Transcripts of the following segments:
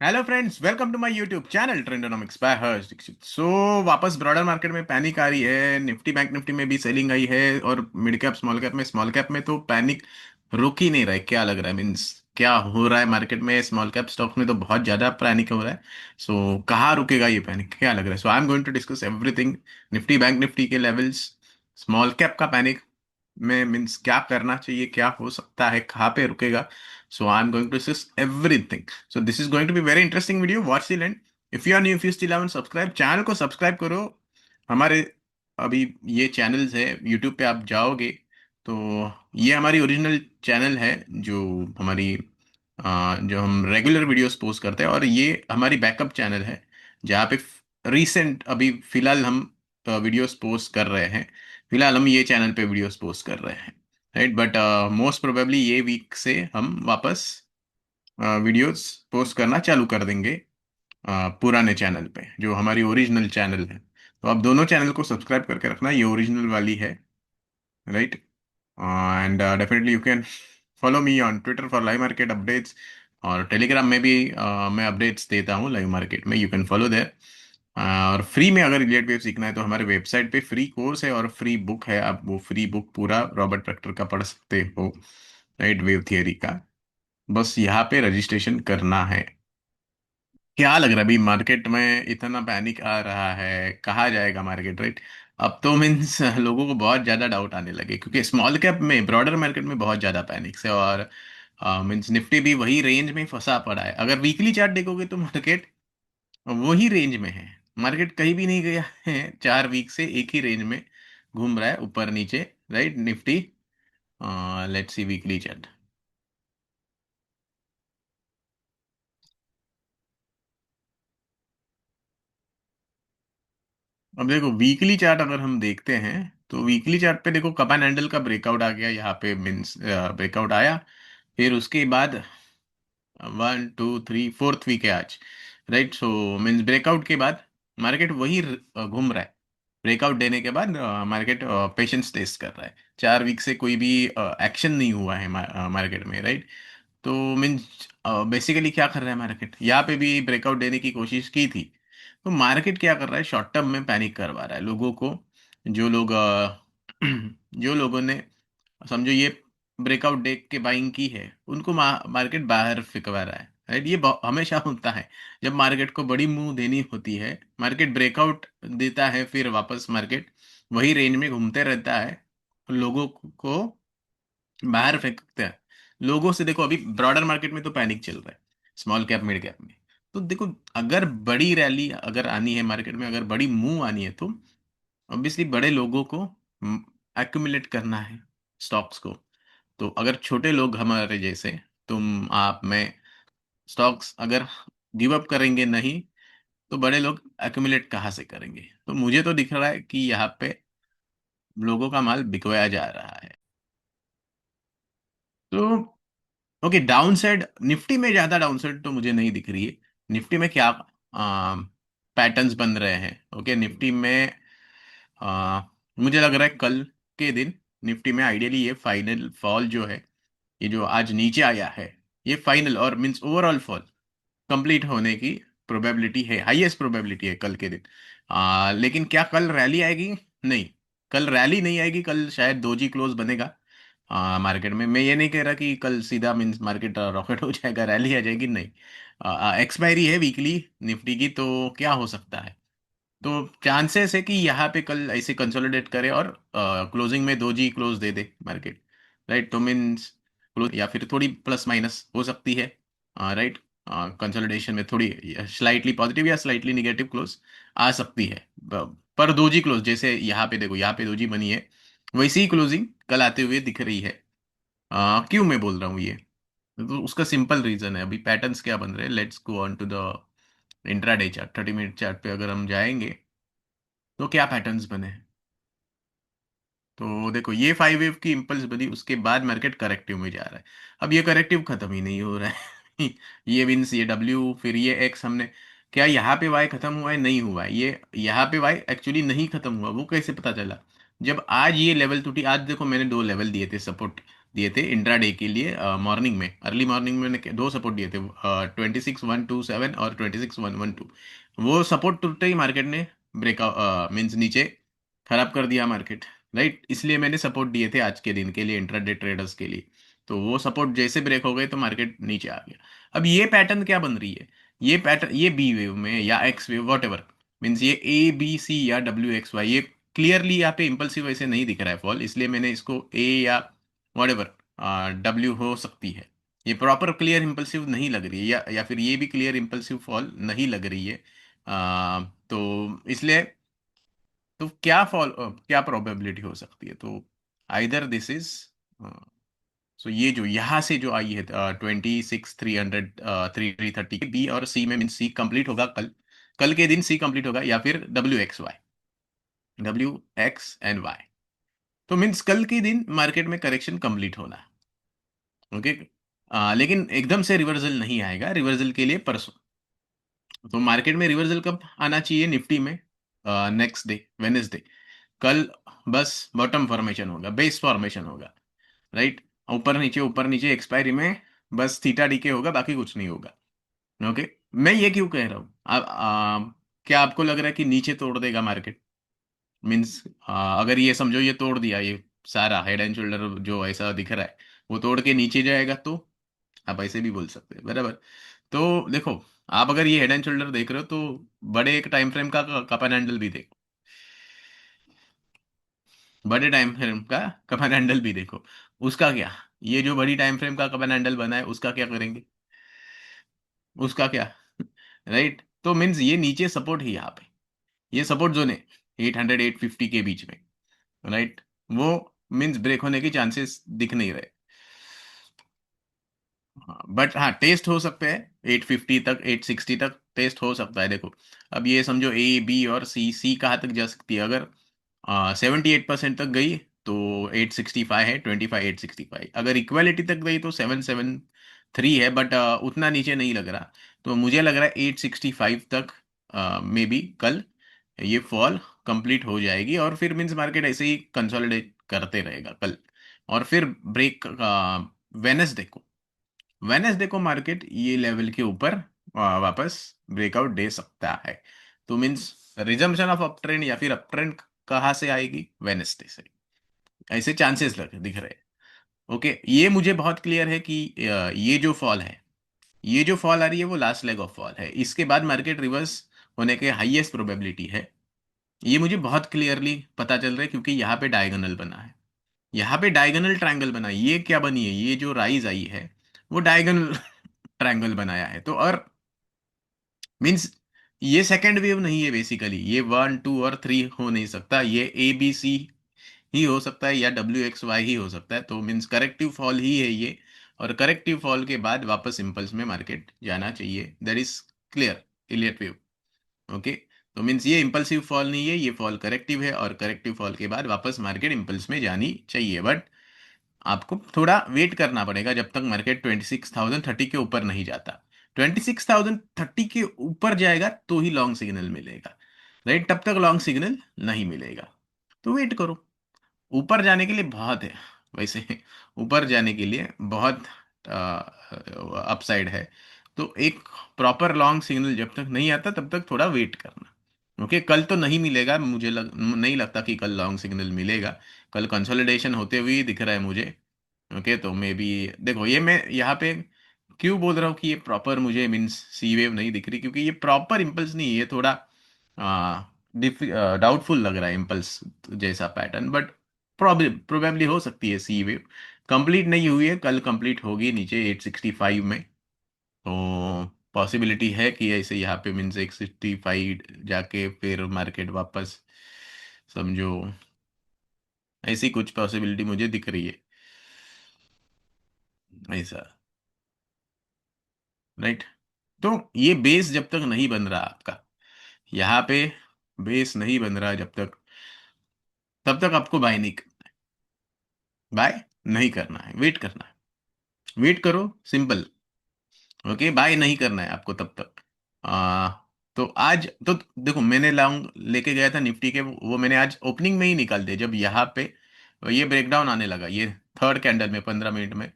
Hello friends, welcome to my YouTube channel Trendonomics by Harsh Dikshit. वापस broader market में panic आ रही है। निफ्टी बैंक निफ्टी में भी सेलिंग आई है और मिड कैप स्मॉल कैप में तो पैनिक रुक ही नहीं रहा है। क्या लग रहा है, मीन्स क्या हो रहा है मार्केट में? स्मॉल कैप स्टॉक्स में तो बहुत ज्यादा पैनिक हो रहा है। कहाँ रुकेगा ये पैनिक, क्या लग रहा है? I am going to discuss everything. Nifty bank Nifty के लेवल्स, स्मॉल कैप का पैनिक में मीन्स क्या करना चाहिए, क्या हो सकता है, कहाँ पे रुकेगा। I am going to discuss everything. This is going to be very interesting video, watch till end. If you are new, if you still haven't subscribe, channel को सब्सक्राइब करो। हमारे अभी ये चैनल्स है यूट्यूब पे, आप जाओगे तो ये हमारी ओरिजिनल चैनल है, जो हमारी जो हम रेगुलर वीडियोस पोस्ट करते हैं, और ये हमारी बैकअप चैनल है जहाँ पे रिसेंट अभी फिलहाल हम वीडियोस पोस्ट कर रहे हैं। फिलहाल हम ये चैनल पे वीडियोस पोस्ट कर रहे हैं, राइट। बट मोस्ट प्रोबेबली ये वीक से हम वापस वीडियोस पोस्ट करना चालू कर देंगे पुराने चैनल पे, जो हमारी ओरिजिनल चैनल है। तो आप दोनों चैनल को सब्सक्राइब करके रखना, ये ओरिजिनल वाली है, right. And definitely you can follow me on Twitter for live market updates, और टेलीग्राम में भी मैं अपडेट्स देता हूँ लाइव मार्केट में, यू कैन फॉलो देयर। और फ्री में अगर रिलेटेड वेव सीखना है तो हमारे वेबसाइट पे फ्री कोर्स है और फ्री बुक है, आप वो फ्री बुक पूरा रॉबर्ट प्रैक्टर का पढ़ सकते हो, राइट, वेव थियरी का। बस यहाँ पे रजिस्ट्रेशन करना है। क्या लग रहा है अभी मार्केट में इतना पैनिक आ रहा है, कहाँ जाएगा मार्केट, राइट? अब तो मीन्स लोगों को बहुत ज्यादा डाउट आने लगे, क्योंकि स्मॉल कैप में, ब्रॉडर मार्केट में बहुत ज्यादा पैनिक है। और मीन्स निफ्टी भी वही रेंज में फंसा पड़ा है। अगर वीकली चार्ट देखोगे तो मार्केट वही रेंज में है। मार्केट कहीं भी नहीं गया है, 4 वीक से एक ही रेंज में घूम रहा है, ऊपर नीचे, right, Nifty. Let's see weekly chart. अब देखो वीकली चार्ट अगर हम देखते हैं तो वीकली चार्ट पे देखो, कप एंड हैंडल का ब्रेकआउट आ गया यहाँ पे, मीन्स ब्रेकआउट आया। फिर उसके बाद 1 2 3 4th वीक है आज, राइट। मीन्स ब्रेकआउट के बाद मार्केट वही घूम रहा है। ब्रेकआउट देने के बाद मार्केट पेशेंस टेस्ट कर रहा है। 4 वीक से कोई भी एक्शन नहीं हुआ है मार्केट में, राइट। तो मीन्स बेसिकली क्या कर रहा है मार्केट, यहाँ पे भी ब्रेकआउट देने की कोशिश की थी। तो मार्केट क्या कर रहा है, शॉर्ट टर्म में पैनिक करवा रहा है लोगों को। जो लोग जो लोगों ने, समझो ये ब्रेकआउट देख के बाइंग की है, उनको मार्केट बाहर फिकवा रहा है, राइट। ये हमेशा होता है जब मार्केट को बड़ी मूव देनी होती है, मार्केट ब्रेकआउट देता है, फिर वापस मार्केट वही रेंज में घूमते रहता है, लोगों को बाहर फेंकते हैं। लोगों से देखो, अभी ब्रॉडर मार्केट में तो पैनिक चल रहा है, स्मॉल कैप मिड कैप में। तो देखो, अगर बड़ी रैली अगर आनी है मार्केट में, अगर बड़ी मूव आनी है, तो ऑब्वियसली बड़े लोगों को एक्यूमुलेट करना है स्टॉक्स को। तो अगर छोटे लोग हमारे जैसे, तुम आप मैं, स्टॉक्स अगर गिव अप करेंगे नहीं, तो बड़े लोग एक्यूमुलेट कहाँ से करेंगे? तो मुझे तो दिख रहा है कि यहाँ पे लोगों का माल बिकवाया जा रहा है। तो ओके, डाउनसाइड निफ्टी में ज्यादा डाउनसाइड तो मुझे नहीं दिख रही है। निफ्टी में क्या पैटर्न्स बन रहे हैं? ओके, निफ्टी में आ, मुझे लग रहा है कल के दिन निफ्टी में आइडियली ये फाइनल फॉल जो है, ये जो आज नीचे आया है, ये फाइनल और मींस ओवरऑल फॉल कंप्लीट होने की प्रोबेबिलिटी है, हाईएस्ट प्रोबेबिलिटी है कल के दिन। लेकिन क्या कल रैली आएगी? नहीं, कल रैली नहीं आएगी। कल शायद दोजी क्लोज बनेगा मार्केट में। मैं ये नहीं कह रहा कि कल सीधा मीन्स मार्केट रॉकेट हो जाएगा, रैली आ जाएगी, नहीं। एक्सपायरी है वीकली निफ्टी की, तो क्या हो सकता है? तो चांसेस है कि यहाँ पे कल ऐसे कंसोलिडेट करे और क्लोजिंग में दो जी क्लोज दे दे मार्केट, राइट। तो मीन्स क्लोज या फिर थोड़ी प्लस माइनस हो सकती है, राइट। कंसोलिडेशन में थोड़ी स्लाइटली पॉजिटिव या स्लाइटली निगेटिव क्लोज आ सकती है। पर दोजी क्लोज जैसे यहाँ पे देखो, यहाँ पे दोजी बनी है, वैसी ही क्लोजिंग कल आते हुए दिख रही है। क्यों मैं बोल रहा हूँ ये? तो उसका सिंपल रीजन है, अभी पैटर्न्स क्या बन रहे हैं। Let's go on to the intraday chart, 30 minute chart पे अगर हम जाएंगे तो क्या पैटर्न्स बने हैं। तो देखो, ये 5 वेव की इम्पल्स बनी, उसके बाद मार्केट करेक्टिव में जा रहा है। अब ये करेक्टिव खत्म ही नहीं हो रहा है। ये विंस, ये डब्ल्यू, फिर ये एक्स, हमने क्या यहाँ पे वाई खत्म हुआ है? नहीं हुआ है। ये यहाँ पे वाई एक्चुअली नहीं खत्म हुआ, वो कैसे पता चला? जब आज ये लेवल टूटी, आज देखो मैंने दो लेवल दिए थे सपोर्ट, दिए थे इंट्राडे के लिए। मॉर्निंग में, अर्ली मॉर्निंग में मैंने दो सपोर्ट दिए थे, 26,127 और 26,112। वो सपोर्ट टूटते ही मार्केट ने ब्रेकआउट मीन्स नीचे खराब कर दिया मार्केट, राइट। इसलिए मैंने सपोर्ट दिए थे आज के दिन के लिए इंट्राडे ट्रेडर्स के लिए। तो वो सपोर्ट जैसे ब्रेक हो गए तो मार्केट नीचे आ गया। अब ये पैटर्न क्या बन रही है, ये पैटर्न, ये बी वेव में या x wave what ever, means ये ए बी सी या डब्ल्यू एक्स वाई, ये क्लियरली यहाँ पे इम्पल्सिव ऐसे नहीं दिख रहा है फॉल, इसलिए मैंने इसको ए या वॉट एवर डब्ल्यू हो सकती है। ये प्रॉपर क्लियर इम्पल्सिव नहीं लग रही है, या फिर ये भी क्लियर इम्पल्सिव फॉल नहीं लग रही है। तो इसलिए, तो क्या फॉल, क्या प्रोबेबिलिटी हो सकती है, तो आइदर दिस इज, सो ये जो यहाँ से जो आई है 26,300 330 बी और सी में, मीन सी कंप्लीट होगा कल, कल के दिन सी कंप्लीट होगा, या फिर डब्ल्यू एक्स एंड वाई। तो मीन्स कल के दिन मार्केट में करेक्शन कंप्लीट होना है, ओके। लेकिन एकदम से रिवर्सल नहीं आएगा, रिवर्सल के लिए परसों। तो मार्केट में रिवर्सल कब आना चाहिए निफ्टी में, नेक्स्ट डे वेनेसडे। कल बस बॉटम फॉर्मेशन होगा, बेस फॉर्मेशन होगा, राइट। ऊपर नीचे एक्सपायरी में बस थीटा डीके होगा, बाकी कुछ नहीं होगा, ओके। मैं ये क्यों कह रहा हूँ, क्या आपको लग रहा है कि नीचे तोड़ देगा मार्केट, मीन्स अगर ये समझो ये तोड़ दिया, ये सारा हेड एंड शोल्डर जो ऐसा दिख रहा है वो तोड़ के नीचे जाएगा, तो आप ऐसे भी बोल सकते हैं, बराबर। तो देखो, आप अगर ये हेड एंड शोल्डर देख रहे हो तो बड़े एक टाइम फ्रेम का कप एंड हैंडल भी देखो, बड़े टाइम फ्रेम का कप एंड हैंडल भी देखो। उसका क्या, ये जो बड़ी टाइम फ्रेम का कप एंड हैंडल बना है उसका क्या करेंगे, उसका क्या, राइट। तो मीन्स ये नीचे सपोर्ट ही यहाँ पे, ये सपोर्ट जोन है 800 850 के बीच में, राइट। वो मीन्स ब्रेक होने के चांसेस दिख नहीं रहे। हाँ, बट हाँ टेस्ट हो सकते हैं 850 तक, 860 तक टेस्ट हो सकता है। देखो, अब ये समझो ए बी और सी, सी कहाँ तक जा सकती है, अगर 78% तक गई तो 865 है, 25 865। अगर इक्वालिटी तक गई तो 773 है, बट उतना नीचे नहीं लग रहा। तो मुझे लग रहा है 865 तक मे बी कल ये फॉल कंप्लीट हो जाएगी, और फिर मीन्स मार्केट ऐसे ही कंसोलिडेट करते रहेगा कल। और फिर ब्रेक वेनसडे को, वेनेसडे को मार्केट ये लेवल के ऊपर वापस ब्रेकआउट दे सकता है। तो means resumption of up trend या फिर अप ट्रेंड कहाँ से आएगी, वेनेसडे से, ऐसे चांसेस लग दिख रहे हैं। ओके, ये मुझे बहुत क्लियर है कि ये जो फॉल है, ये जो फॉल आ रही है वो लास्ट लेग ऑफ फॉल है, इसके बाद मार्केट रिवर्स होने के हाईएस्ट प्रोबेबिलिटी है। ये मुझे बहुत क्लियरली पता चल रहा है, क्योंकि यहाँ पे डायगोनल बना है, यहाँ पे डायगोनल ट्रायंगल बना है। ये क्या बनी है, ये जो राइज आई है वो डायगोनल ट्रायंगल बनाया है। तो और मीन्स ये सेकंड वेव नहीं है, बेसिकली ये 1 2 और 3 हो नहीं सकता, ये ए बी सी ही हो सकता है, या डब्ल्यू एक्स वाई ही हो सकता है। तो मीन्स करेक्टिव फॉल ही है ये, और करेक्टिव फॉल के बाद वापस इम्पल्स में मार्केट जाना चाहिए, that is clear, Elliot wave, okay. तो मीन्स ये इम्पल्सिव फॉल नहीं है, ये फॉल करेक्टिव है, और करेक्टिव फॉल के बाद वापस मार्केट इम्पल्स में जानी चाहिए। बट आपको थोड़ा वेट करना पड़ेगा जब तक मार्केट 26,030 के ऊपर नहीं जाता। 26,030 के ऊपर जाएगा तो ही लॉन्ग सिग्नल मिलेगा, राइट। तब तक लॉन्ग सिग्नल नहीं मिलेगा, तो वेट करो। ऊपर जाने के लिए बहुत है वैसे, ऊपर जाने के लिए बहुत अपसाइड है। तो एक प्रॉपर लॉन्ग सिग्नल जब तक नहीं आता तब तक थोड़ा वेट करना, ओके। कल तो नहीं मिलेगा, नहीं लगता कि कल लॉन्ग सिग्नल मिलेगा। कल कंसोलिडेशन होते हुए ही दिख रहा है मुझे, ओके। तो मे बी, देखो ये मैं यहाँ पे क्यों बोल रहा हूँ कि ये प्रॉपर मुझे मीन्स सी वेव नहीं दिख रही, क्योंकि ये प्रॉपर इम्पल्स नहीं है, ये थोड़ा डाउटफुल लग रहा है इम्पल्स जैसा पैटर्न। बट प्रोबेबली हो सकती है सी वेव, कंप्लीट नहीं हुई है, कल कंप्लीट होगी नीचे 865 में। तो पॉसिबिलिटी है कि ऐसे यहाँ पे मीन्स 865 जाके फिर मार्केट वापस, समझो, ऐसी कुछ पॉसिबिलिटी मुझे दिख रही है, ऐसा, राइट। तो ये बेस जब तक नहीं बन रहा आपका, यहाँ पे बेस नहीं बन रहा जब तक, तब तक आपको बाय नहीं, बाय नहीं करना है, वेट करना है, वेट करो, सिंपल, ओके। बाय नहीं करना है आपको तब तक। आ, तो आज तो देखो, मैंने लॉन्ग लेके गया था निफ्टी के, वो मैंने आज ओपनिंग में ही निकाल दिया, जब यहाँ पे ये ब्रेकडाउन आने लगा, ये थर्ड कैंडल में 15 मिनट में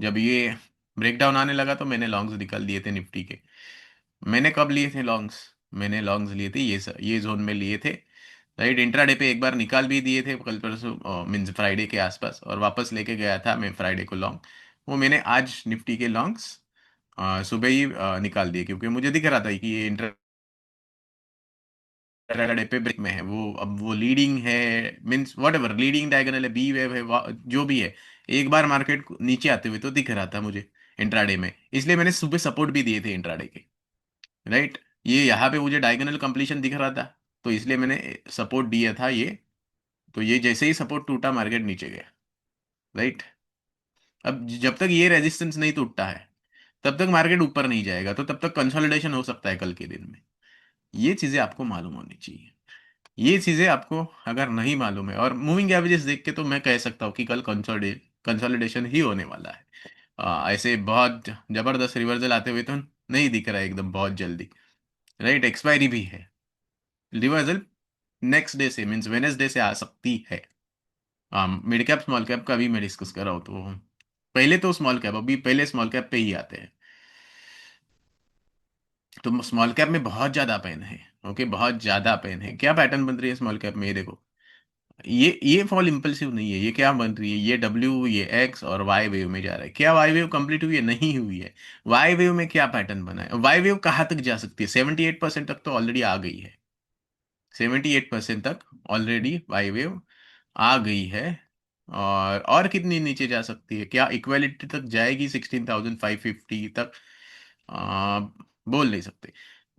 जब ये ब्रेकडाउन आने लगा तो मैंने लॉन्ग्स निकाल दिए थे निफ्टी के। मैंने कब लिए थे लॉन्ग्स? मैंने लॉन्ग्स लिए थे ये जोन में लिए थे। राइट, इंट्राडे पे एक बार निकाल भी दिए थे कल परसों, मीन्स फ्राइडे के आसपास, और वापस लेके गया था मैं फ्राइडे को लॉन्ग। वो मैंने आज निफ्टी के लॉन्ग्स सुबह ही निकाल दिए, क्योंकि मुझे दिख रहा था कि ये इंट्राडे पे ब्रेक में है। वो अब वो लीडिंग है, means what ever, leading diagonal है, बी वेव है, जो भी है, एक बार मार्केट नीचे आते हुए तो दिख रहा था मुझे इंट्राडे में, इसलिए मैंने सुबह सपोर्ट भी दिए थे इंट्राडे के। राइट, ये यहाँ पे मुझे डायगोनल कंप्लीशन दिख रहा था, तो इसलिए मैंने सपोर्ट दिया था ये। तो ये जैसे ही सपोर्ट टूटा मार्केट नीचे गया। राइट, अब जब तक ये रेजिस्टेंस नहीं टूटता है तब तक मार्केट ऊपर नहीं जाएगा, तो तब तक कंसोलिडेशन हो सकता है कल के दिन में। ये चीजें आपको मालूम होनी चाहिए। ये चीजें आपको अगर नहीं मालूम है, और मूविंग एवरेजेस देख के तो मैं कह सकता हूँ कि कल कंसोलिडेशन ही होने वाला है। ऐसे बहुत जबरदस्त रिवर्सल आते हुए तो नहीं दिख रहा है एकदम बहुत जल्दी। राइट, एक्सपायरी भी है। रिवर्सल नेक्स्ट डे से, मीन्स वेनेसडे से आ सकती है। मिड कैप स्मॉल कैप का भी मैं डिस्कस कर रहा हूँ, तो पहले तो स्मॉल कैप, अभी पहले स्मॉल कैप पे ही आते हैं। तो स्मॉल कैप में बहुत ज्यादा पेन है। ओके, बहुत ज्यादा पेन है। क्या पैटर्न बन रही है स्मॉल कैप में, ये देखो। ये फॉल इंपल्सिव नहीं है, ये क्या बन रही है, ये डब्ल्यू, ये एक्स और वाई वेव में जा रहा है। क्या वाई वेव कंप्लीट हुई है? नहीं हुई है। वाई वेव में क्या पैटर्न बना है? वाई वेव कहाँ तक जा सकती है? 78% तक तो ऑलरेडी आ गई है। 78% तक ऑलरेडी वाई वेव आ गई है। और कितनी नीचे जा सकती है? क्या इक्वालिटी तक जाएगी 16,550 तक? आ, बोल नहीं सकते।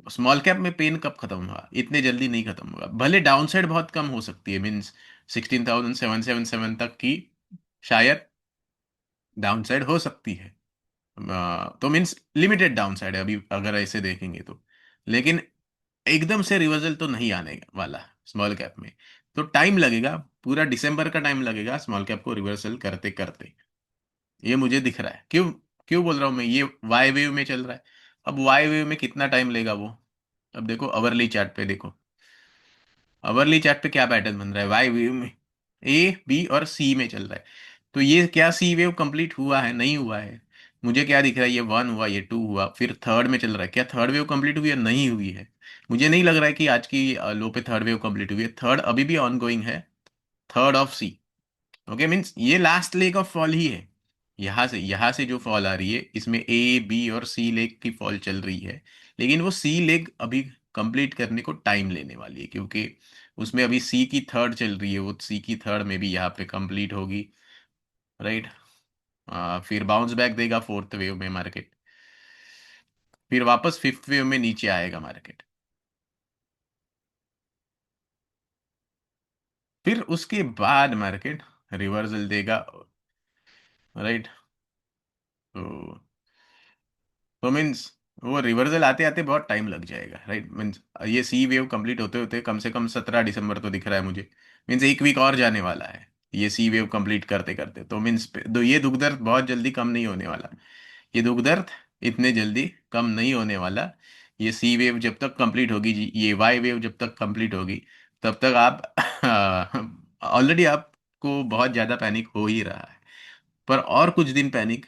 स्मॉल कैप में पेन कब खत्म होगा? इतने जल्दी नहीं खत्म होगा। भले डाउनसाइड बहुत कम हो सकती है, मीन्स 16,777 तक की शायद डाउनसाइड हो सकती है। तो मीन्स लिमिटेड डाउनसाइड है अभी अगर ऐसे देखेंगे तो। लेकिन एकदम से रिवर्सल तो नहीं आने वाला स्मॉल कैप में। तो टाइम लगेगा, पूरा दिसंबर का टाइम लगेगा स्मॉल कैप को रिवर्सल करते करते। ये मुझे दिख रहा है। क्यों क्यों बोल रहा हूँ मैं? ये वाई वेव में चल रहा है। अब वाई वेव में कितना टाइम लेगा वो? अब देखो अवरली चार्ट पे देखो। अवरली चार्ट पे क्या पैटर्न बन रहा है वाई वेव में? ए, बी और सी में चल रहा है। तो ये क्या सी वेव कंप्लीट हुआ है? नहीं हुआ है। मुझे क्या दिख रहा है? ये वन हुआ, ये टू हुआ, फिर थर्ड में चल रहा है। क्या थर्ड वेव कंप्लीट हुई है? नहीं हुई है। मुझे नहीं लग रहा है कि आज की लो पे थर्ड वेव कंप्लीट हुई है। थर्ड अभी भी ऑन गोइंग है, third of C. Okay, means ये लास्ट लेग ऑफ फॉल ही है। यहाँ से जो फॉल आ रही है इसमें ए, बी और सी लेग की फॉल चल रही है। लेकिन वो सी लेग अभी कंप्लीट करने को टाइम लेने वाली है, क्योंकि उसमें अभी सी की थर्ड चल रही है। वो सी की थर्ड में भी यहाँ पे कंप्लीट होगी। राइट, फिर बाउंस बैक देगा फोर्थ वेव में मार्केट, फिर वापस फिफ्थ वेव में नीचे आएगा मार्केट, फिर उसके बाद मार्केट रिवर्सल देगा। राइट, तो मीन्स वो रिवर्सल आते आते बहुत टाइम लग जाएगा। राइट, मीन्स ये सी वेव कंप्लीट होते होते कम से कम 17 दिसंबर तो दिख रहा है मुझे। मीन्स एक वीक और जाने वाला है ये सी वेव कंप्लीट करते करते। तो मीन्स ये दुख दर्द बहुत जल्दी कम नहीं होने वाला। ये दुख दर्द इतने जल्दी कम नहीं होने वाला। ये सी वेव जब तक कंप्लीट होगी ये वाई वेव जब तक कंप्लीट होगी तब तक आप ऑलरेडी आपको बहुत ज्यादा पैनिक हो ही रहा है। पर और कुछ दिन पैनिक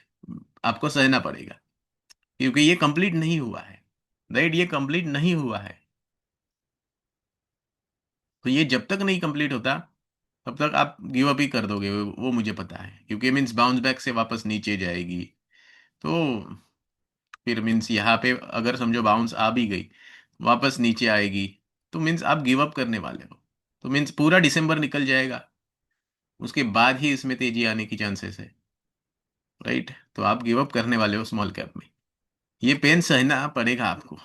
आपको सहना पड़ेगा, क्योंकि ये कंप्लीट नहीं हुआ है। राइट, ये कंप्लीट नहीं हुआ है। तो ये जब तक नहीं कंप्लीट होता तब तक आप गिव अप ही कर दोगे, वो मुझे पता है, क्योंकि मीन्स बाउंस बैक से वापस नीचे जाएगी। तो फिर मीन्स यहाँ पे अगर समझो बाउंस आ भी गई, वापस नीचे आएगी, तो मीन्स आप गिव अप करने वाले हो। तो मीन्स पूरा दिसंबर निकल जाएगा, उसके बाद ही इसमें तेजी आने की चांसेस है। राइट, तो आप गिव अप करने वाले हो स्मॉल कैप में। ये पेन सहना पड़ेगा आपको,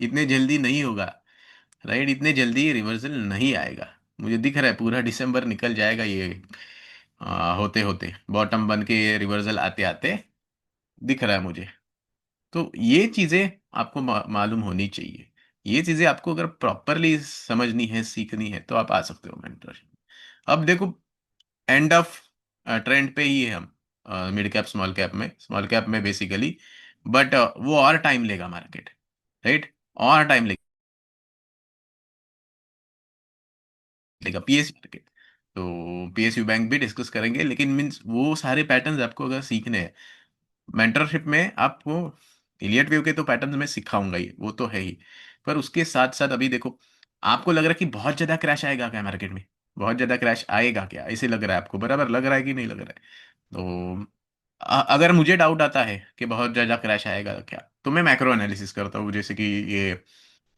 इतने जल्दी नहीं होगा। राइट, इतने जल्दी रिवर्सल नहीं आएगा। मुझे दिख रहा है पूरा दिसंबर निकल जाएगा ये होते होते, बॉटम बन के रिवर्सल आते आते दिख रहा है मुझे। तो ये चीजें आपको मालूम होनी चाहिए। ये चीजें आपको अगर प्रॉपरली समझनी है, सीखनी है, तो आप आ सकते हो मेंटरशिप। अब देखो, एंड ऑफ ट्रेंड पे ही है हम मिड कैप स्मॉल कैप में, स्मॉल कैप में बेसिकली। बट वो और टाइम लेगा मार्केट। राइट, और टाइम लेगा पीएससी मार्केट। तो पीएसयू बैंक भी डिस्कस करेंगे, लेकिन मीन्स वो सारे पैटर्न्स आपको अगर सीखने हैं मेंटरशिप में, आपको इलियट वेव के तो पैटर्न्स में सिखाऊंगा ही, वो तो है ही। पर उसके साथ साथ अभी देखो, आपको लग रहा है कि बहुत ज्यादा क्रैश आएगा क्या मार्केट में? बहुत ज्यादा क्रैश आएगा क्या, ऐसे लग रहा है आपको? बराबर लग रहा है कि नहीं लग रहा है? तो अगर मुझे डाउट आता है कि बहुत ज्यादा क्रैश आएगा क्या, तो मैं मैक्रो एनालिसिस करता हूँ, जैसे कि ये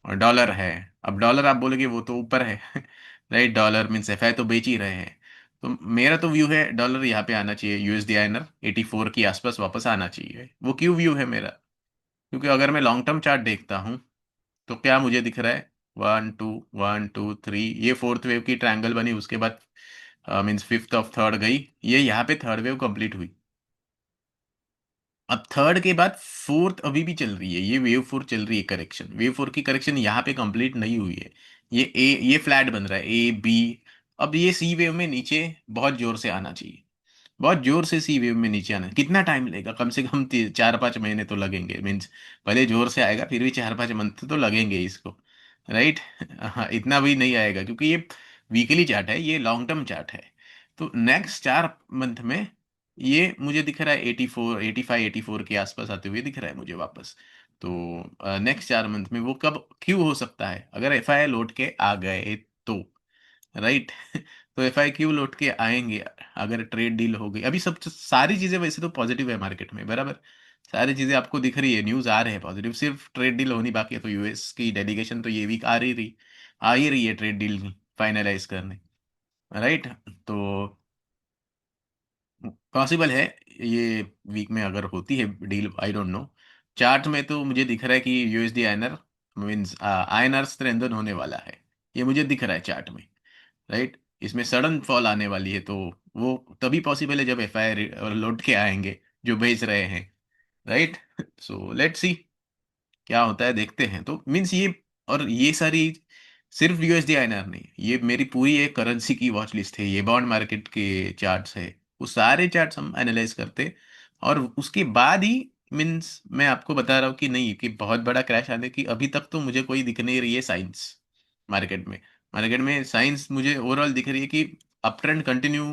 डॉलर है। अब डॉलर आप बोलोगे वो तो ऊपर है राइट, डॉलर मीन्स एफआई तो बेच ही रहे हैं। तो मेरा तो व्यू है डॉलर यहाँ पे आना चाहिए, यूएसडी आईएनआर 84 के आसपास वापस आना चाहिए। वो क्यों व्यू है मेरा? क्योंकि अगर मैं लॉन्ग टर्म चार्ट देखता हूँ, तो क्या मुझे दिख रहा है, 1 2 1 2 3, ये फोर्थ वेव की ट्रायंगल बनी, उसके बाद मीन्स फिफ्थ ऑफ थर्ड गई, ये यहाँ पे थर्ड वेव कंप्लीट हुई। अब थर्ड के बाद फोर्थ अभी भी चल रही है, ये वेव फोर चल रही है, करेक्शन वेव फोर की करेक्शन यहाँ पे कंप्लीट नहीं हुई है। ये फ्लैट बन रहा है, ए बी। अब ये सी वेव में नीचे बहुत जोर से आना चाहिए, बहुत जोर से सी वेव में नीचे आना। कितना टाइम लगेगा? कम से कम 4 5 महीने तो लगेंगे, मीन्स पहले जोर से आएगा, फिर भी 4 5 मंथ तो लगेंगे इसको, राइट। हाँ, इतना भी नहीं आएगा क्योंकि ये वीकली चार्ट है, ये लॉन्ग टर्म चार्ट है। तो नेक्स्ट 4 मंथ में ये मुझे दिख रहा है 84 85 84 के आसपास आते हुए दिख रहा है मुझे वापस। तो नेक्स्ट 4 मंथ में वो कब क्यों हो सकता है? अगर एफआई लौट के आ गए तो, राइट। तो एफआई क्यों लौट के आएंगे? अगर ट्रेड डील हो गई, अभी सब सारी चीजें वैसे तो पॉजिटिव है मार्केट में, बराबर। सारी चीजें आपको दिख रही है, न्यूज आ रहे हैं पॉजिटिव, सिर्फ ट्रेड डील होनी बाकी है। तो यूएस की डेलीगेशन तो ये वीक आ ही रही है ट्रेड डील फाइनलाइज करने, राइट। तो पॉसिबल है ये वीक में अगर होती है deal, I don't know. Chart में तो मुझे दिख रहा है कि USD INR means INR strengthen होने वाला है, ये मुझे दिख रहा है चार्ट में, राइट। इसमें सडन फॉल आने वाली है, तो वो तभी पॉसिबल है जब एफआईआर लौट के आएंगे जो भेज रहे हैं, राइट। सो लेट्स सी क्या होता है, देखते हैं। तो मीन्स ये, और ये सारी सिर्फ यूएसडी आईएनआर नहीं, ये मेरी पूरी एक करेंसी की वॉच लिस्ट है, ये बॉन्ड मार्केट के चार्ट्स है, वो सारे चार्ट्स हम एनालाइज करते। और उसके बाद ही मीन्स मैं आपको बता रहा हूँ कि नहीं, कि बहुत बड़ा क्रैश आने की अभी तक तो मुझे कोई दिख नहीं रही है साइंस मार्केट में। मार्केट में साइंस मुझे ओवरऑल दिख रही है कि अप ट्रेंड कंटिन्यू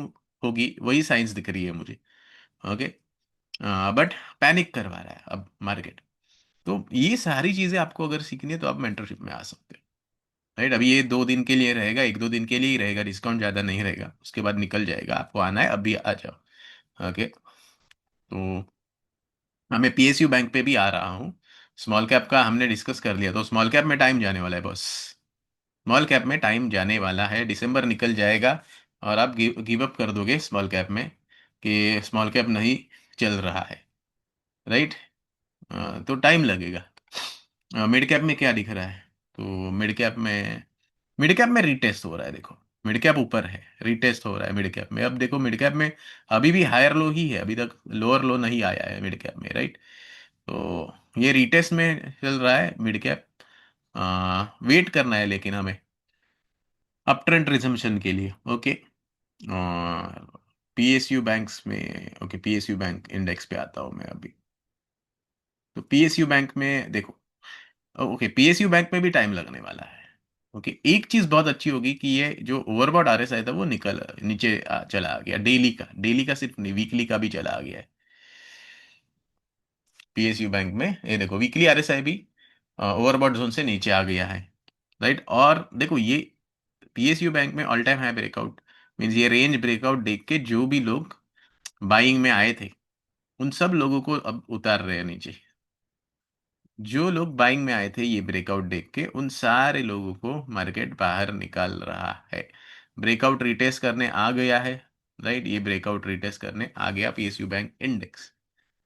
होगी, वही साइंस दिख रही है मुझे। ओके, बट पैनिक करवा रहा है अब मार्केट। तो ये सारी चीजें आपको अगर सीखनी है तो आप मेंटरशिप में आ सकते हैं, राइट। अभी ये 2 दिन के लिए रहेगा, 1 2 दिन के लिए ही रहेगा, डिस्काउंट ज्यादा नहीं रहेगा, उसके बाद निकल जाएगा। आपको आना है अभी आ जाओ। ओके, तो मैं पीएसयू बैंक पे भी आ रहा हूँ। स्मॉल कैप का हमने डिस्कस कर लिया, तो स्मॉल कैप में टाइम जाने वाला है बस। स्मॉल कैप में टाइम जाने वाला है, दिसंबर निकल जाएगा और आप गिव अप कर दोगे स्मॉल कैप में, कि स्मॉल कैप नहीं चल रहा है, राइट। तो टाइम लगेगा। मिड कैप में क्या दिख रहा है? तो मिड कैप में रिटेस्ट हो रहा है, देखो। मिड कैप ऊपर है, रिटेस्ट हो रहा है मिड कैप में। अब देखो मिड कैप में अभी भी हायर लो ही है, अभी तक लोअर लो नहीं आया है मिड कैप में, राइट। तो ये रिटेस्ट में चल रहा है मिड कैप। वेट करना है लेकिन हमें अप ट्रेंड रिजम्पशन के लिए। ओके, पीएसयू बैंक्स में, ओके, पीएसयू बैंक इंडेक्स पे आता हूँ मैं अभी। तो पीएसयू बैंक में देखो, ओके, पीएसयू बैंक में भी टाइम लगने वाला है। ओके, एक चीज बहुत अच्छी होगी कि ये जो ओवरबॉट आरएसआई था वो निकल नीचे चला आ गया, डेली का सिर्फ नहीं, वीकली का भी चला आ गया है पीएसयू बैंक में। ये देखो वीकली आरएसआई भी ओवरबॉट जोन से नीचे आ गया है, राइट। और देखो ये पीएसयू बैंक में all time high breakout, means ये रेंज ब्रेकआउट देख के जो भी लोग बाइंग में आए थे, उन सब लोगों को अब उतार रहे हैं नीचे। जो लोग बाइंग में आए थे ये ब्रेकआउट देख के, उन सारे लोगों को मार्केट बाहर निकाल रहा है। ब्रेकआउट रिटेस्ट करने आ गया है, राइट। ये ब्रेकआउट रिटेस्ट करने आ गया PSU bank index,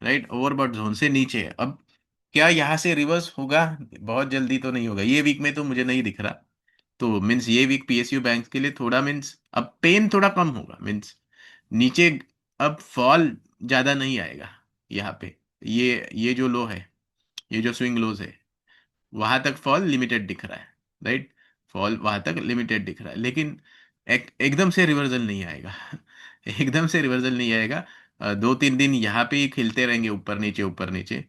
right. Overbought zone से नीचे है। अब क्या यहाँ से रिवर्स होगा? बहुत जल्दी तो नहीं होगा, ये वीक में तो मुझे नहीं दिख रहा। तो मीन्स ये वीक पीएसयू बैंक के लिए थोड़ा, मीन्स अब पेन थोड़ा कम होगा, मीन्स नीचे अब फॉल ज्यादा नहीं आएगा यहाँ पे। ये जो लो है, ये जो स्विंग लोज है, वहां तक फॉल लिमिटेड दिख रहा है, राइट। फॉल वहां तक लिमिटेड दिख रहा है, लेकिन एकदम से रिवर्सल नहीं आएगा एकदम से रिवर्सल नहीं आएगा। 2 3 दिन यहाँ पे ही खिलते रहेंगे, ऊपर नीचे।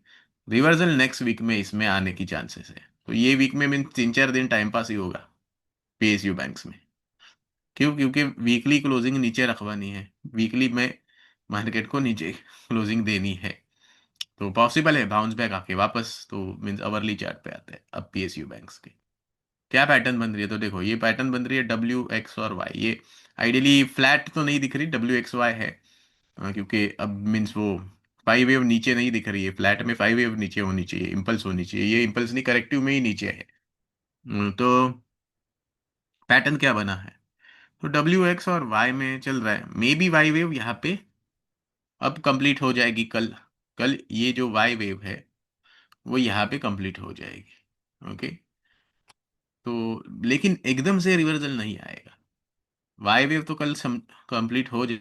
रिवर्सल नेक्स्ट वीक में इसमें आने की चांसेस है। तो ये वीक में मीन 3 4 दिन टाइम पास ही होगा पीएसयू बैंक्स में। क्यों? क्योंकि वीकली क्लोजिंग नीचे रखवानी है, वीकली में मार्केट को नीचे क्लोजिंग देनी है। तो पॉसिबल है बाउंस बैक आके वापस, तो मीन्स अवरली चार्ट पे आते हैं अब पीएसयू बैंक्स के। क्या पैटर्न बन रही है? तो देखो ये पैटर्न बन रही है डब्ल्यू एक्स और वाई। ये आइडियली फ्लैट तो नहीं दिख रही, डब्ल्यू एक्स वाई है। क्योंकि अब मीन्स वो फाइव वेव नीचे नहीं दिख रही है, फ्लैट में फाइव वेव नीचे होनी चाहिए, इम्पल्स होनी चाहिए, ये इम्पल्स नहीं, करेक्टिव में ही नीचे है। तो पैटर्न क्या बना है? तो डब्ल्यू एक्स और वाई में चल रहा है, मे बी वाई वेव यहाँ पे अब कंप्लीट हो जाएगी कल। कल ये जो वाई वेव है वो यहाँ पे कंप्लीट हो जाएगी। ओके। तो लेकिन एकदम से रिवर्सल नहीं आएगा। वाई वेव तो कल कंप्लीट हो जा-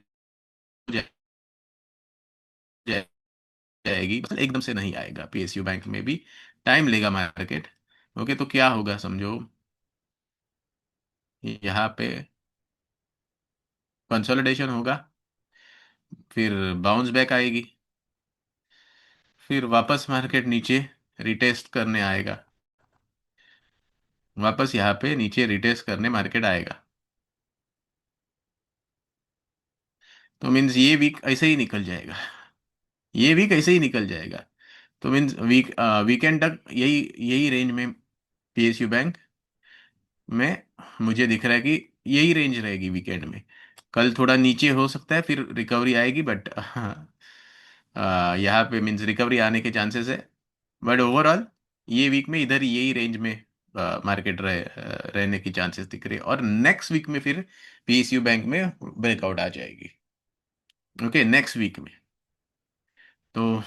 जाएगी, मतलब एकदम से नहीं आएगा, पीएसयू बैंक में भी टाइम लेगा मार्केट। ओके, तो क्या होगा समझो, यहाँ पे कंसोलिडेशन होगा, फिर बाउंस बैक आएगी, फिर वापस मार्केट नीचे रिटेस्ट करने आएगा, वापस यहाँ पे नीचे रिटेस्ट करने मार्केट आएगा। तो मीन्स ये वीक ऐसे ही निकल जाएगा, ये वीक ऐसे ही निकल जाएगा। तो मीन्स वीकेंड तक यही यही रेंज में पीएसयू बैंक में मुझे दिख रहा है कि यही रेंज रहेगी वीकेंड में। कल थोड़ा नीचे हो सकता है, फिर रिकवरी आएगी, बट यहाँ पे मीन्स रिकवरी आने के चांसेस है। बट ओवरऑल ये वीक में इधर यही रेंज में मार्केट रहने की चांसेस दिख रही है, और नेक्स्ट वीक में फिर पीएसयू बैंक में ब्रेकआउट आ जाएगी। ओके, नेक्स्ट वीक में। तो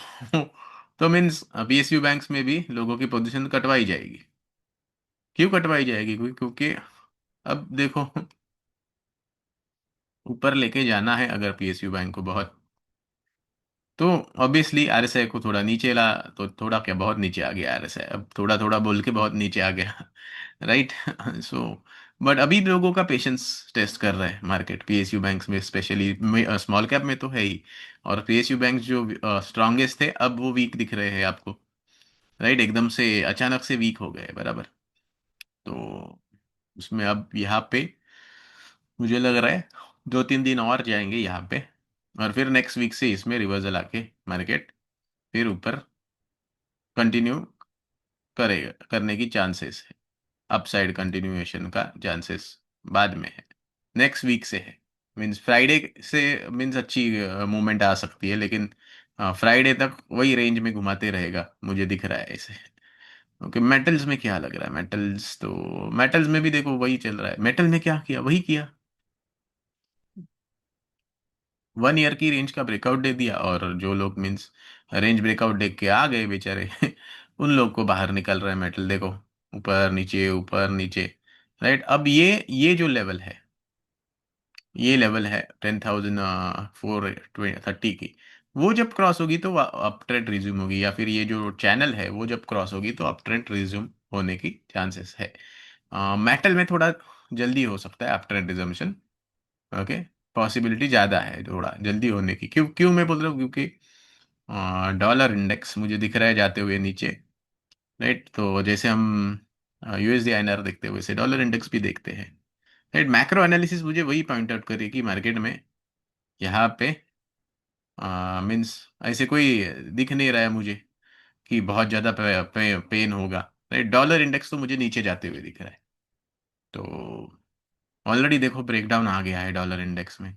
तो मीन्स पीएसयू बैंक्स में भी लोगों की पोजीशन कटवाई जाएगी। क्यों कटवाई जाएगी? क्योंकि अब देखो, ऊपर लेके जाना है अगर पीएसयू बैंक को बहुत, तो ऑब्वियसली आरएसआई को थोड़ा नीचे ला, तो थोड़ा क्या, बहुत नीचे आ गया आरएसआई, अब थोड़ा थोड़ा बोल के बहुत नीचे आ गया। राइट। सो बट अभी लोगों का पेशेंस टेस्ट कर रहा है मार्केट, पीएसयू बैंक्स में स्पेशली, स्मॉल कैप में तो है ही। और पीएसयू बैंक जो स्ट्रांगेस्ट थे, अब वो वीक दिख रहे हैं आपको। राइट, एकदम से अचानक से वीक हो गए बराबर। तो उसमें अब यहाँ पे मुझे लग रहा है 2-3 दिन और जाएंगे यहाँ पे, और फिर नेक्स्ट वीक से इसमें रिवर्सल आके मार्केट फिर ऊपर कंटिन्यू करेगा, करने की चांसेस है। अपसाइड कंटिन्यूएशन का चांसेस बाद में है, नेक्स्ट वीक से है। मीन्स फ्राइडे से मीन्स अच्छी मूवमेंट आ सकती है, लेकिन फ्राइडे तक वही रेंज में घुमाते रहेगा मुझे दिख रहा है ऐसे। ओके, मेटल्स में क्या लग रहा है? मेटल्स तो, मेटल्स में भी देखो वही चल रहा है, मेटल में क्या किया, वही किया, 1 ईयर की रेंज का ब्रेकआउट दे दिया, और जो लोग मीन्स रेंज ब्रेकआउट देख के आ गए बेचारे उन लोग को बाहर निकल रहा है मेटल, देखो ऊपर नीचे ऊपर नीचे। राइट, अब ये जो लेवल है, ये लेवल है 10,430 की, वो जब क्रॉस होगी तो अप ट्रेंड रिज्यूम होगी, या फिर ये जो चैनल है वो जब क्रॉस होगी तो अप ट्रेंड रिज्यूम होने की चांसेस है। मेटल में थोड़ा जल्दी हो सकता है अप ट्रेंड रिज्यूमेशन। ओके, पॉसिबिलिटी ज़्यादा है थोड़ा जल्दी होने की। क्यों क्यों मैं बोल रहा हूँ? क्योंकि डॉलर इंडेक्स मुझे दिख रहा है जाते हुए नीचे। राइट, तो जैसे हम यूएसडी आईएनआर देखते हैं, वैसे डॉलर इंडेक्स भी देखते हैं। राइट, मैक्रो एनालिसिस मुझे वही पॉइंट आउट करे कि मार्केट में यहाँ पे मीन्स ऐसे कोई दिख नहीं रहा है मुझे कि बहुत ज़्यादा पेन होगा। राइट, डॉलर इंडेक्स तो मुझे नीचे जाते हुए दिख रहा है। तो ऑलरेडी देखो ब्रेकडाउन आ गया है डॉलर इंडेक्स में।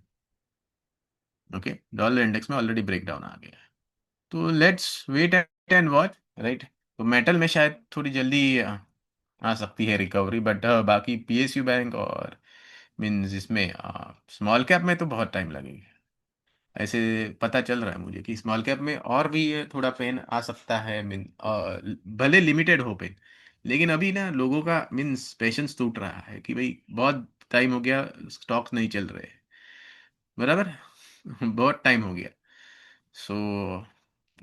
ओके, डॉलर इंडेक्स में ऑलरेडी ब्रेकडाउन आ गया है। तो let's wait and watch. Right, तो मेटल में शायद थोड़ी जल्दी आ सकती है रिकवरी, बट बाकी पीएसयू बैंक और मीन्स इसमें स्मॉल कैप में तो बहुत टाइम लगेगा। ऐसे पता चल रहा है मुझे कि स्मॉल कैप में और भी ये थोड़ा पेन आ सकता है, मीन भले लिमिटेड हो पेन, लेकिन अभी ना लोगों का मीन्स पेशेंस टूट रहा है कि भाई बहुत टाइम हो गया, स्टॉक्स नहीं चल रहे, बराबर। बहुत टाइम हो गया। सो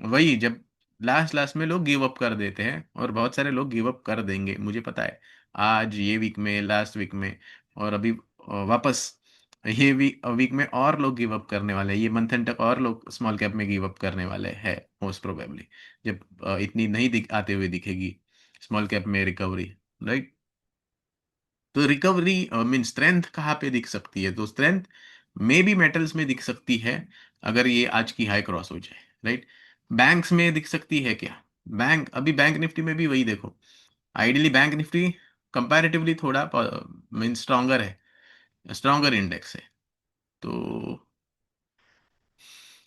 वही जब लास्ट लास्ट में लोग गिव अप कर देते हैं, और बहुत सारे लोग गिव अप कर देंगे मुझे पता है, आज ये वीक में, लास्ट वीक में, और अभी वापस ये वीक में और लोग गिव अप करने वाले हैं, ये मंथ एंड तक और लोग स्मॉल कैप में गिव अप करने वाले हैं मोस्ट प्रोबेबली, जब इतनी नहीं आते हुए दिखेगी स्मॉल कैप में रिकवरी। राइट। तो रिकवरी मीन स्ट्रेंथ कहाँ पे दिख सकती है? तो स्ट्रेंथ मे बी मेटल्स में दिख सकती है, अगर ये आज की हाई क्रॉस हो जाए, राइट। बैंक्स में दिख सकती है क्या? बैंक निफ्टी में भी वही देखो, आइडियली बैंक निफ्टी कंपैरेटिवली थोड़ा मीन स्ट्रांगर है, स्ट्रांगर इंडेक्स है। तो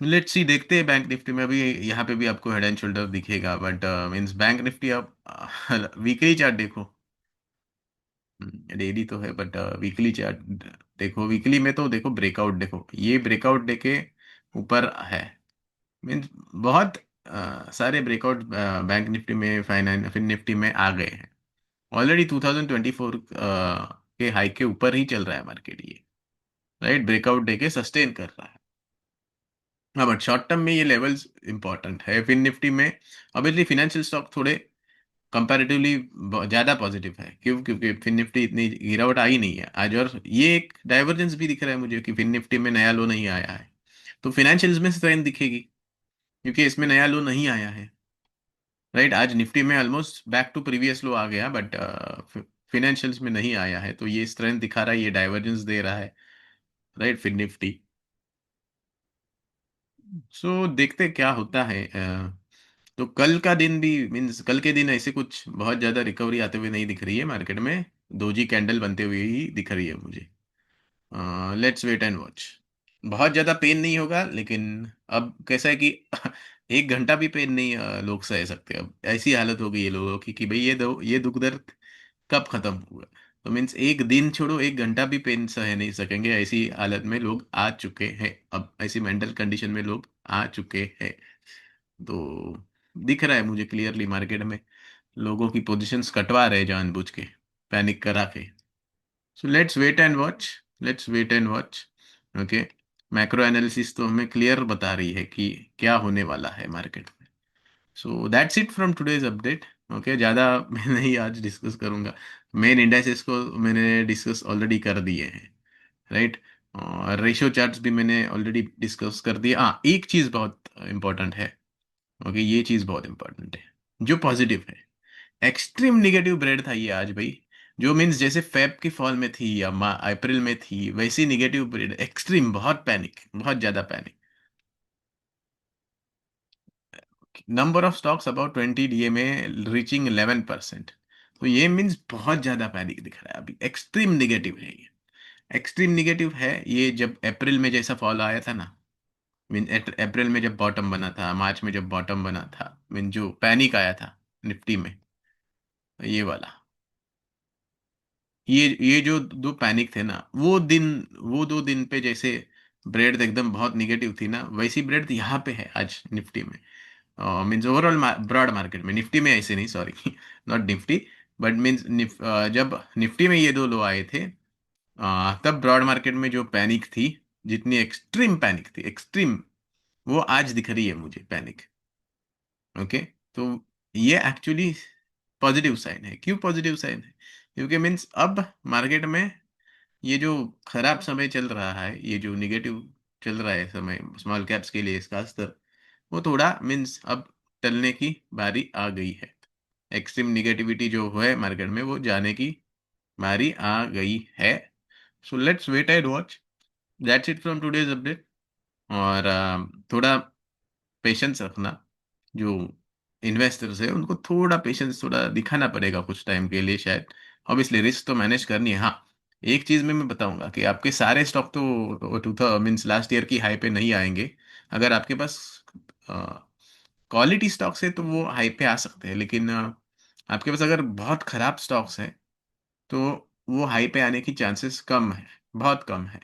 लेट्स सी, देखते हैं बैंक निफ्टी में। अभी यहाँ पे भी आपको हेड एंड शोल्डर दिखेगा, बट मीन्स बैंक निफ्टी आप वीकली चार्ट देखो। डेली तो है बट वीकली चार्ट देखो। वीकली में तो देखो, ब्रेकआउट देखो, ये ब्रेकआउट देके ऊपर है। मीन्स बहुत सारे ब्रेकआउट बैंक निफ्टी में, फाइनेंस फिन निफ्टी में आ गए हैं ऑलरेडी। 2024 के हाई के ऊपर ही चल रहा है मार्केट ये, राइट। ब्रेकआउट देके सस्टेन कर रहा है। हाँ, बट शॉर्ट टर्म में ये लेवल्स इंपॉर्टेंट है फिन निफ्टी में। ऑब्वियसली फिनेंशियल स्टॉक थोड़े कंपैरेटिवली ज्यादा पॉजिटिव है, क्यों? क्योंकि फिन निफ्टी इतनी गिरावट आई नहीं है आज, और ये एक डाइवर्जेंस भी दिख रहा है मुझे कि फिन निफ्टी में नया लो नहीं आया है, तो फिनेंशियल्स में स्ट्रेंथ दिखेगी, क्योंकि इसमें नया लो नहीं आया है, राइट। आज निफ्टी में almost back to previous low आ गया, बट फिनेंशियल्स में नहीं आया है, तो ये स्ट्रेंथ दिखा रहा है, ये डाइवर्जेंस दे रहा है, राइट, फिन निफ्टी। सो देखते क्या होता है। तो कल का दिन भी, मीन्स कल के दिन ऐसे कुछ बहुत ज्यादा रिकवरी आते हुए नहीं दिख रही है मार्केट में। दोजी कैंडल बनते हुए ही दिख रही है मुझे। Let's wait and watch. बहुत ज्यादा पेन नहीं होगा, लेकिन अब कैसा है कि एक घंटा भी पेन नहीं लोग सह सकते। अब ऐसी हालत हो गई है लोगों की कि भाई ये दुख दर्द कब खत्म होगा। तो मीन्स एक दिन छोड़ो, एक घंटा भी पेन सह नहीं सकेंगे, ऐसी हालत में लोग आ चुके हैं। अब ऐसी मेंटल कंडीशन में लोग आ चुके हैं। तो दिख रहा है मुझे क्लियरली मार्केट में लोगों की पोजीशंस कटवा रहे जानबूझ के, पैनिक करा के। So let's wait and watch, let's wait and watch. Okay. Macro analysis तो हमें क्लियर बता रही है कि क्या होने वाला है मार्केट में। So that's it from today's update. Okay, ज़्यादा मैं नहीं आज डिस्कस करूंगा। मेन इंडाइसेस को मैंने डिस्कस ऑलरेडी कर दिए हैं, राइट। और रेशियो चार्ट्स भी मैंने ऑलरेडी डिस्कस कर दिए। हाँ, एक चीज़ बहुत इंपॉर्टेंट है। ओके, ये चीज़ बहुत इंपॉर्टेंट है जो पॉजिटिव है। एक्सट्रीम निगेटिव ब्रेड था ये आज भाई, जो मीन्स जैसे फेब की फॉल में थी या अप्रैल में थी, वैसी निगेटिव ब्रेड, एक्सट्रीम, बहुत पैनिक, बहुत ज्यादा panic. Number of stocks about 20 DA में रीचिंग 11%। तो ये मीन्स बहुत ज्यादा पैनिक दिख रहा है अभी, एक्सट्रीम निगेटिव है ये। एक्सट्रीम निगेटिव है ये, जब अप्रैल में जैसा फॉल आया था ना, मीन अप्रैल में जब बॉटम बना था, मार्च में जब बॉटम बना था, मीन जो पैनिक आया था निफ्टी में, ये वाला, ये जो दो पैनिक थे ना, वो 2 दिन पे जैसे ब्रेड एकदम बहुत निगेटिव थी ना, वैसी ब्रेड यहाँ पे है आज निफ्टी में। मीन्स ओवरऑल ब्रॉड मार्केट में, निफ्टी में ऐसे नहीं, sorry, not Nifty, but means जब निफ्टी में ये दो लो आए थे, तब ब्रॉड मार्केट में जो पैनिक थी, जितनी एक्सट्रीम पैनिक थी, एक्सट्रीम, वो आज दिख रही है मुझे पैनिक। ओके। तो ये एक्चुअली पॉजिटिव साइन है। क्यों पॉजिटिव साइन है? क्योंकि मीन्स अब मार्केट में ये जो खराब समय चल रहा है, ये जो निगेटिव चल रहा है समय स्मॉल कैप्स के लिए, इसका स्तर वो थोड़ा मीन्स अब टलने की बारी आ गई है। एक्सट्रीम निगेटिविटी जो है मार्केट में, वो जाने की बारी आ गई है। So let's wait and watch. That's it from today's update. और थोड़ा पेशेंस रखना। जो इन्वेस्टर्स है उनको थोड़ा पेशेंस थोड़ा दिखाना पड़ेगा कुछ टाइम के लिए शायद। ऑब्वियसली रिस्क तो मैनेज करनी है। हाँ, एक चीज में मैं बताऊंगा कि आपके सारे स्टॉक तो टू था मीन्स लास्ट ईयर की हाई पे नहीं आएंगे। अगर आपके पास क्वालिटी स्टॉक्स है तो वो हाई पे आ सकते हैं, लेकिन आपके पास अगर बहुत खराब स्टॉक्स है तो वो हाई पे आने की चांसेस कम है, बहुत कम है।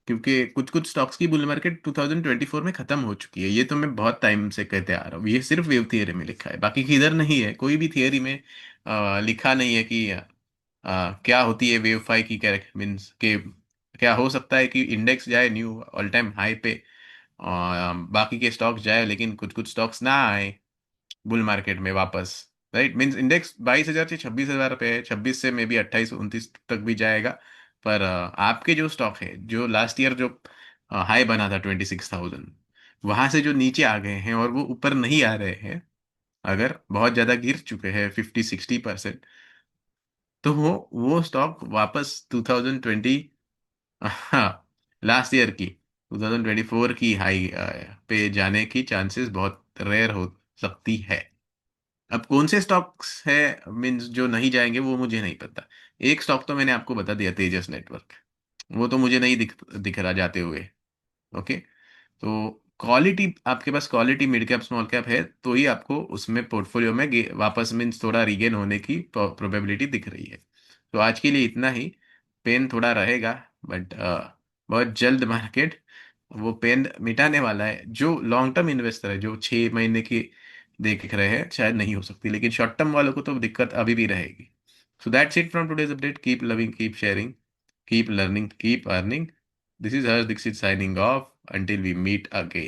क्योंकि कुछ कुछ स्टॉक्स की बुल मार्केट 2024 में खत्म हो चुकी है, ये तो मैं बहुत टाइम से कहते आ रहा हूँ। ये सिर्फ वेव थियरी में लिखा है, बाकी किधर नहीं है, कोई भी थियरी में लिखा नहीं है कि क्या होती है वेव फाई की कैरेक्टर मीन्स के। क्या हो सकता है कि इंडेक्स जाए न्यू ऑल टाइम हाई पे, और बाकी के स्टॉक्स जाए, लेकिन कुछ कुछ स्टॉक्स ना आए बुल मार्केट में वापस, राइट। मीन्स इंडेक्स 22,000 से 26,000 पे है, 26 से मे बी 28-29 तक भी जाएगा। पर आपके जो स्टॉक है, जो लास्ट ईयर जो हाई बना था 26,000, वहां से जो नीचे आ गए हैं और वो ऊपर नहीं आ रहे हैं, अगर बहुत ज्यादा गिर चुके हैं 50-60%, तो वो स्टॉक वापस 2020, हाँ, लास्ट ईयर की 2024 की हाई पे जाने की चांसेस बहुत रेयर हो सकती है। अब कौन से स्टॉक्स है मीन्स जो नहीं जाएंगे वो मुझे नहीं पता। एक स्टॉक तो मैंने आपको बता दिया, तेजस नेटवर्क, वो तो मुझे नहीं दिख रहा जाते हुए। ओके। तो क्वालिटी, आपके पास quality mid cap small cap है तो ही आपको उसमें पोर्टफोलियो में वापस मीन्स थोड़ा रीगेन होने की प्रोबेबिलिटी दिख रही है। तो आज के लिए इतना ही। पेन थोड़ा रहेगा, बट बहुत जल्द मार्केट वो पेन मिटाने वाला है। जो लॉन्ग टर्म इन्वेस्टर है, जो 6 महीने की देख रहे हैं, शायद नहीं हो सकती, लेकिन शॉर्ट टर्म वालों को तो दिक्कत अभी भी रहेगी। So that's it from today's update. Keep loving, keep sharing, keep learning, keep earning. This is Harsh Dixit signing off until we meet again.